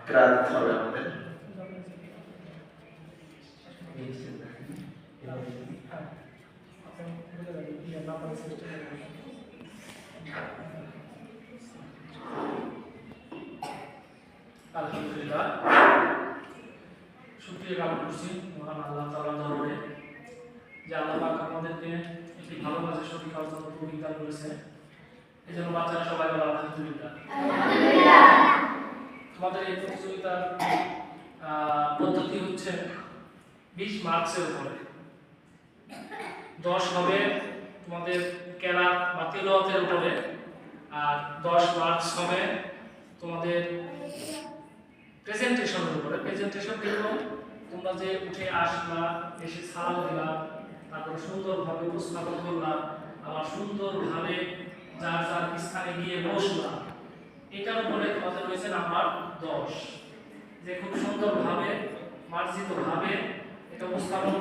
ক্রাত হবে আমাদের। আলহামদুলিল্লাহ, শুকরিয়া জ্ঞাপন করছি মহান আল্লাহ তাআলার দরবারে যে আল্লাহ পাক আমাদেরকে একটি ভালো কাজে শরীক হওয়ার জন্য তৌফিক দান করেছে। এই জন্য বাচ্চারা সবাই বলে আলহামদুলিল্লাহ। তোমাদের এই প্রতিযোগিতার পদ্ধতি হচ্ছে 20 মার্কসের উপরে। 10 হবে তোমাদের কেরাত বা তিলাওয়াতের উপরে, আর 10 মার্কস হবে তোমাদের প্রেজেন্টেশনের উপরে। প্রেজেন্টেশন দেখো তোমরা যে উঠে আসলা, এসে সালাম দিলা, তারপর সুন্দরভাবে উপস্থাপন করলা, আবার সুন্দরভাবে যার যার স্থানে গিয়ে বসলা, এটার উপরে তোমাদের রয়েছে নাম্বার 10। যে খুব সুন্দরভাবে মার্জিতভাবে এটা উপস্থাপন